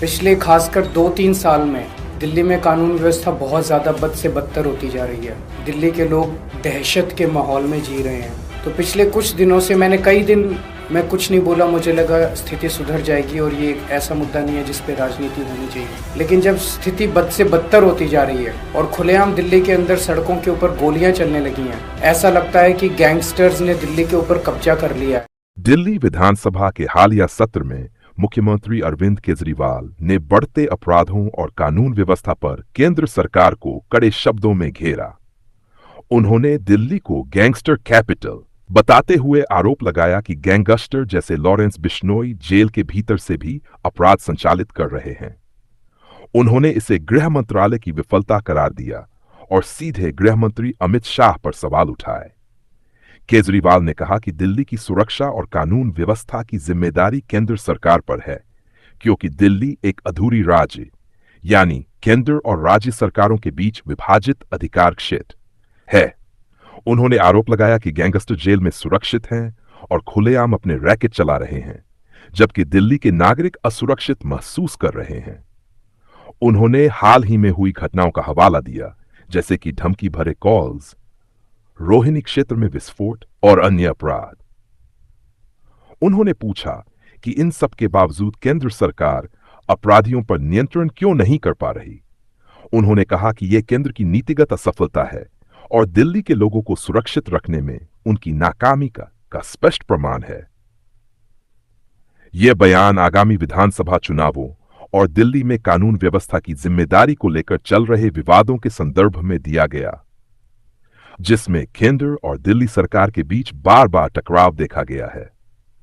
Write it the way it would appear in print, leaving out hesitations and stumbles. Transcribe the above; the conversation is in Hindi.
पिछले खासकर 2-3 साल में दिल्ली में कानून व्यवस्था बहुत ज़्यादा बद से बदतर होती जा रही है। दिल्ली के लोग दहशत के माहौल में जी रहे हैं। तो पिछले कुछ दिनों से मैंने कई दिन मैं कुछ नहीं बोला, मुझे लगा स्थिति सुधर जाएगी और ये एक ऐसा मुद्दा नहीं है जिस पे राजनीति होनी चाहिए। लेकिन जब स्थिति बद से बदतर होती जा रही है और खुलेआम दिल्ली के अंदर सड़कों के ऊपर गोलियां चलने लगी हैं, ऐसा लगता है कि गैंगस्टर्स ने दिल्ली के ऊपर कब्जा कर लिया है। दिल्ली विधानसभा के हालिया सत्र में मुख्यमंत्री अरविंद केजरीवाल ने बढ़ते अपराधों और कानून व्यवस्था पर केंद्र सरकार को कड़े शब्दों में घेरा। उन्होंने दिल्ली को गैंगस्टर कैपिटल बताते हुए आरोप लगाया कि गैंगस्टर जैसे लॉरेंस बिश्नोई जेल के भीतर से भी अपराध संचालित कर रहे हैं। उन्होंने इसे गृह मंत्रालय की विफलता करार दिया और सीधे गृह मंत्री अमित शाह पर सवाल उठाए। केजरीवाल ने कहा कि दिल्ली की सुरक्षा और कानून व्यवस्था की जिम्मेदारी केंद्र सरकार पर है, क्योंकि दिल्ली एक अधूरी राज्य यानी केंद्र और राज्य सरकारों के बीच विभाजित अधिकार क्षेत्र है। उन्होंने आरोप लगाया कि गैंगस्टर जेल में सुरक्षित हैं और खुलेआम अपने रैकेट चला रहे हैं, जबकि दिल्ली के नागरिक असुरक्षित महसूस कर रहे हैं। उन्होंने हाल ही में हुई घटनाओं का हवाला दिया, जैसे कि धमकी भरे कॉल्स, रोहिणी क्षेत्र में विस्फोट और अन्य अपराध। उन्होंने पूछा कि इन सब के बावजूद केंद्र सरकार अपराधियों पर नियंत्रण क्यों नहीं कर पा रही। उन्होंने कहा कि यह केंद्र की नीतिगत असफलता है और दिल्ली के लोगों को सुरक्षित रखने में उनकी नाकामी का स्पष्ट प्रमाण है। यह बयान आगामी विधानसभा चुनावों और दिल्ली में कानून व्यवस्था की जिम्मेदारी को लेकर चल रहे विवादों के संदर्भ में दिया गया, जिसमें केंद्र और दिल्ली सरकार के बीच बार बार टकराव देखा गया है।